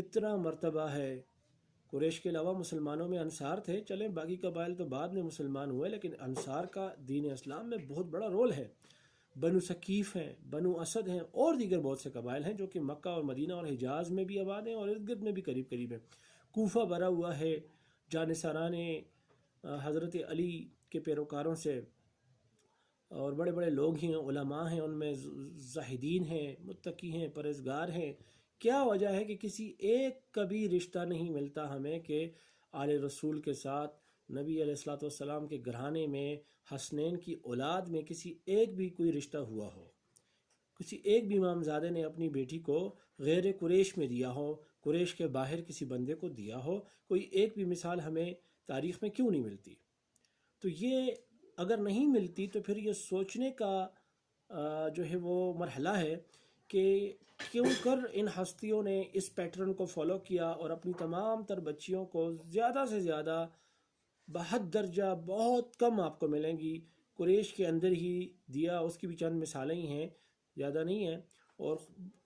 کتنا مرتبہ ہے. قریش کے علاوہ مسلمانوں میں انصار تھے، چلیں باقی قبائل تو بعد میں مسلمان ہوئے، لیکن انصار کا دین اسلام میں بہت بڑا رول ہے. بنو ثقیف ہیں، بنو اسد ہیں، اور دیگر بہت سے قبائل ہیں جو کہ مکہ اور مدینہ اور حجاز میں بھی آباد ہیں اور ارد گرد میں بھی قریب قریب ہیں. کوفہ بھرا ہوا ہے جانصاران حضرت علی کے پیروکاروں سے، اور بڑے بڑے لوگ ہیں، علماء ہیں، ان میں زاہدین ہیں، متقی ہیں، پرہیزگار ہیں. کیا وجہ ہے کہ کسی ایک کا بھی رشتہ نہیں ملتا ہمیں کہ آل رسول کے ساتھ نبی علیہ الصلوۃ والسلام کے گھرانے میں حسنین کی اولاد میں کسی ایک بھی کوئی رشتہ ہوا ہو، کسی ایک بھی امامزادے نے اپنی بیٹی کو غیر قریش میں دیا ہو، قریش کے باہر کسی بندے کو دیا ہو. کوئی ایک بھی مثال ہمیں تاریخ میں کیوں نہیں ملتی؟ تو یہ اگر نہیں ملتی تو پھر یہ سوچنے کا جو ہے وہ مرحلہ ہے کہ کیوں کر ان ہستیوں نے اس پیٹرن کو فالو کیا اور اپنی تمام تر بچیوں کو زیادہ سے زیادہ بہت درجہ بہت کم آپ کو ملیں گی قریش کے اندر ہی دیا. اس کی بھی چند مثالیں ہی ہیں، زیادہ نہیں ہیں، اور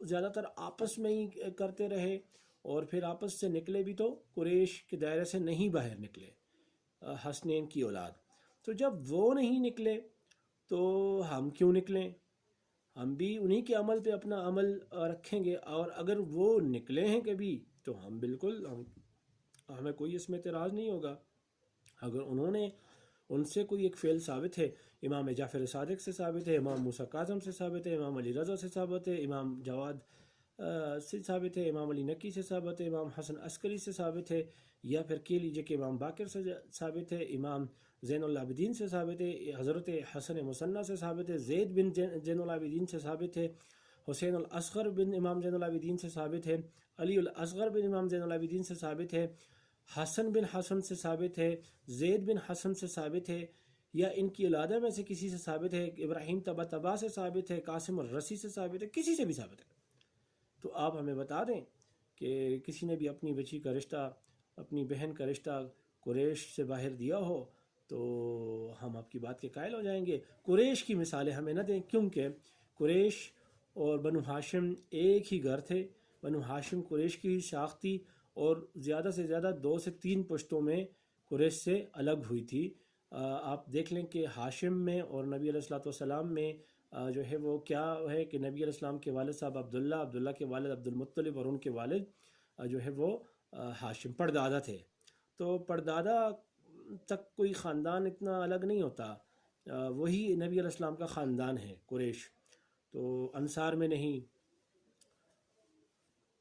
زیادہ تر آپس میں ہی کرتے رہے، اور پھر آپس سے نکلے بھی تو قریش کے دائرے سے نہیں باہر نکلے حسنین کی اولاد. تو جب وہ نہیں نکلے تو ہم کیوں نکلیں؟ ہم بھی انہی کے عمل پہ اپنا عمل رکھیں گے، اور اگر وہ نکلے ہیں کبھی تو ہم بالکل ہمیں کوئی اس میں اعتراض نہیں ہوگا. اگر انہوں نے ان سے کوئی ایک فعل ثابت ہے، امام جعفر صادق سے ثابت ہے، امام موسیٰ کاظم سے ثابت ہے، امام علی رضا سے ثابت ہے، امام جواد سے ثابت ہے، امام علی نقی سے ثابت ہے، امام حسن عسکری سے ثابت ہے، یا پھر کہہ لیجیے کہ امام باقر سے ثابت ہے، امام زین العابدین سے ثابت ہے، حضرت حسن مصنع سے ثابت ہے، زید بن زین العابدین سے ثابت ہے، حسین الاصغر بن امام زین العابدین سے ثابت ہے، علی الاصغر بن امام زین العابدین سے ثابت ہے، حسن بن حسن سے ثابت ہے، زید بن حسن سے ثابت ہے، یا ان کی اولادہ میں سے کسی سے ثابت ہے، ابراہیم طباطبا سے ثابت ہے، قاسم الرسی سے ثابت ہے، کسی سے بھی ثابت ہے. تو آپ ہمیں بتا دیں کہ کسی نے بھی اپنی بچی کا رشتہ، اپنی بہن کا رشتہ قریش سے باہر دیا ہو تو ہم آپ کی بات کے قائل ہو جائیں گے. قریش کی مثالیں ہمیں نہ دیں، کیونکہ قریش اور بنو ہاشم ایک ہی گھر تھے. بنو ہاشم قریش کی شاخ تھی، اور زیادہ سے زیادہ 2 سے 3 پشتوں میں قریش سے الگ ہوئی تھی. آپ دیکھ لیں کہ ہاشم میں اور نبی علیہ الصلوۃ والسلام میں جو ہے وہ کیا ہے کہ نبی علیہ السلام کے والد صاحب عبداللہ کے والد عبد المطلب، اور ان کے والد جو ہے وہ ہاشم پردادا تھے. تو پردادا تک کوئی خاندان اتنا الگ نہیں ہوتا، وہی نبی علیہ السلام کا خاندان ہے قریش. تو انصار میں نہیں،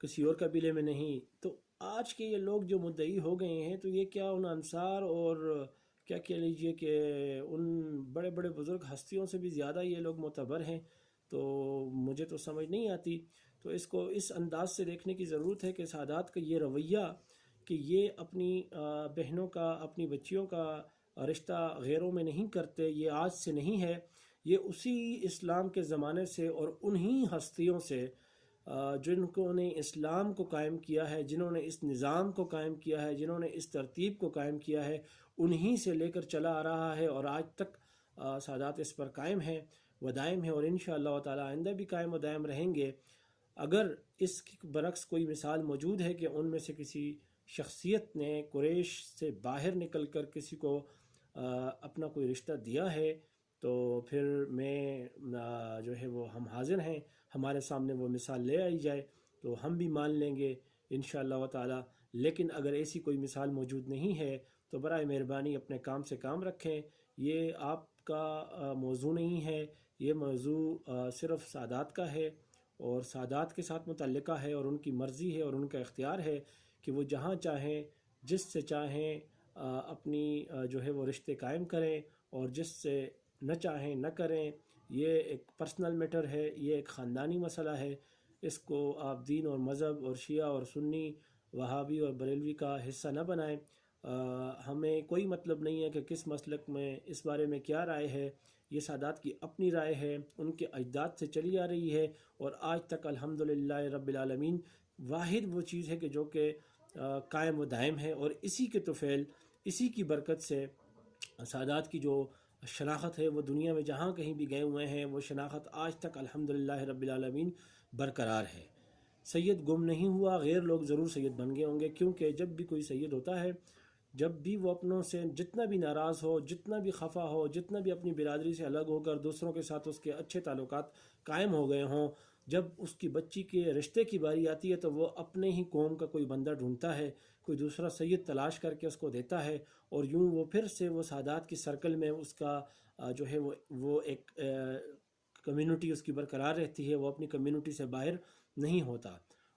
کسی اور قبیلے میں نہیں. تو آج کے یہ لوگ جو مدعی ہو گئے ہیں، تو یہ کیا ان انصار اور کیا کہہ لیجئے کہ ان بڑے بڑے بزرگ ہستیوں سے بھی زیادہ یہ لوگ معتبر ہیں؟ تو مجھے تو سمجھ نہیں آتی. تو اس کو اس انداز سے دیکھنے کی ضرورت ہے کہ سادات کا یہ رویہ کہ یہ اپنی بہنوں کا، اپنی بچیوں کا رشتہ غیروں میں نہیں کرتے، یہ آج سے نہیں ہے، یہ اسی اسلام کے زمانے سے اور انہی ہستیوں سے جن کو نے اسلام کو قائم کیا ہے، جنہوں نے اس نظام کو قائم کیا ہے، جنہوں نے اس ترتیب کو قائم کیا ہے، انہی سے لے کر چلا آ رہا ہے، اور آج تک سادات اس پر قائم ہیں و دائم ہیں، اور انشاءاللہ تعالی آئندہ بھی قائم و دائم رہیں گے. اگر اس کی برعکس کوئی مثال موجود ہے کہ ان میں سے کسی شخصیت نے قریش سے باہر نکل کر کسی کو اپنا کوئی رشتہ دیا ہے، تو پھر میں جو ہے وہ ہم حاضر ہیں، ہمارے سامنے وہ مثال لے آئی جائے تو ہم بھی مان لیں گے انشاءاللہ تعالی. لیکن اگر ایسی کوئی مثال موجود نہیں ہے تو برائے مہربانی اپنے کام سے کام رکھیں. یہ آپ کا موضوع نہیں ہے، یہ موضوع صرف سادات کا ہے، اور سادات کے ساتھ متعلقہ ہے، اور ان کی مرضی ہے اور ان کا اختیار ہے کہ وہ جہاں چاہیں، جس سے چاہیں اپنی جو ہے وہ رشتے قائم کریں، اور جس سے نہ چاہیں نہ کریں. یہ ایک پرسنل میٹر ہے، یہ ایک خاندانی مسئلہ ہے. اس کو آپ دین اور مذہب اور شیعہ اور سنی، وہابی اور بریلوی کا حصہ نہ بنائیں. ہمیں کوئی مطلب نہیں ہے کہ کس مسلک میں اس بارے میں کیا رائے ہے. یہ سادات کی اپنی رائے ہے، ان کے اجداد سے چلی آ رہی ہے، اور آج تک الحمدللہ رب العالمین واحد وہ چیز ہے کہ جو کہ قائم و دائم ہے. اور اسی کے طفیل، اسی کی برکت سے سادات کی جو شناخت ہے وہ دنیا میں جہاں کہیں بھی گئے ہوئے ہیں، وہ شناخت آج تک الحمدللہ رب العالمین برقرار ہے. سید گم نہیں ہوا، غیر لوگ ضرور سید بن گئے ہوں گے، کیونکہ جب بھی کوئی سید ہوتا ہے، جب بھی وہ اپنوں سے جتنا بھی ناراض ہو، جتنا بھی خفا ہو، جتنا بھی اپنی برادری سے الگ ہو کر دوسروں کے ساتھ اس کے اچھے تعلقات قائم ہو گئے ہوں، جب اس کی بچی کے رشتے کی باری آتی ہے تو وہ اپنے ہی قوم کا کوئی بندہ ڈھونڈتا ہے، کوئی دوسرا سید تلاش کر کے اس کو دیتا ہے، اور یوں وہ پھر سے وہ سادات کی سرکل میں اس کا جو ہے وہ ایک کمیونٹی اس کی برقرار رہتی ہے، وہ اپنی کمیونٹی سے باہر نہیں ہوتا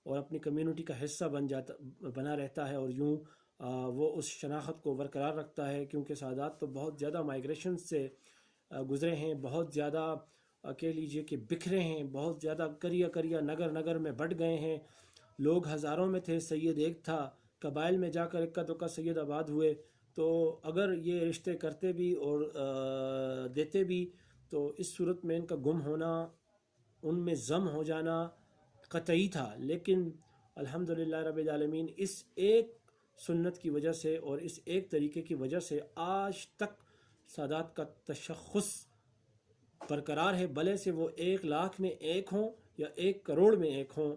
اور اپنی کمیونٹی کا حصہ بنا رہتا ہے، اور یوں وہ اس شناخت کو برقرار رکھتا ہے، کیونکہ سادات تو بہت زیادہ مائگریشن سے گزرے ہیں، بہت زیادہ کہہ لیجئے کہ بکھرے ہیں، بہت زیادہ کریا کریا نگر نگر میں بٹ گئے ہیں، لوگ ہزاروں میں تھے، سید ایک تھا، قبائل میں جا کر اکا دکا سید آباد ہوئے، تو اگر یہ رشتے کرتے بھی اور دیتے بھی تو اس صورت میں ان کا گم ہونا، ان میں ضم ہو جانا قطعی تھا، لیکن الحمدللہ رب العالمین اس ایک سنت کی وجہ سے اور اس ایک طریقے کی وجہ سے آج تک سادات کا تشخص برقرار ہے، بھلے سے وہ 1,00,000 میں ایک ہوں یا 1 کروڑ میں ایک ہوں،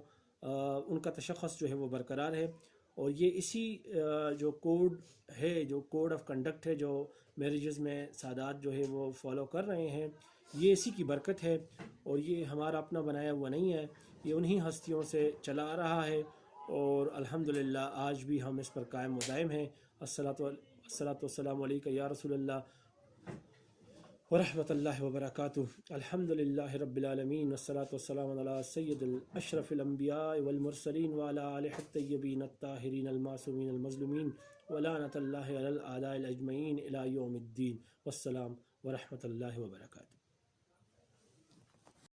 ان کا تشخص جو ہے وہ برقرار ہے، اور یہ اسی جو کوڈ ہے، جو کوڈ آف کنڈکٹ ہے، جو میریجز میں سادات جو ہے وہ فالو کر رہے ہیں، یہ اسی کی برکت ہے، اور یہ ہمارا اپنا بنایا ہوا نہیں ہے، یہ انہی ہستیوں سے چلا آ رہا ہے، اور الحمدللہ آج بھی ہم اس پر قائم و دائم ہیں۔ الصلاۃ والسلام علیکہ یا رسول اللہ ورحمۃ اللہ وبرکاتہ۔ الحمدللہ رب العالمین، والصلاۃ والسلام علی سید اشرف الانبیاء والمرسلین وعلی آلہ الطیبین الطاہرین المعصومین المظلومین، ولعنۃ اللہ علی الاعداء الاجمعین الی یوم الدین، والسلام ورحمۃ اللہ وبرکاتہ۔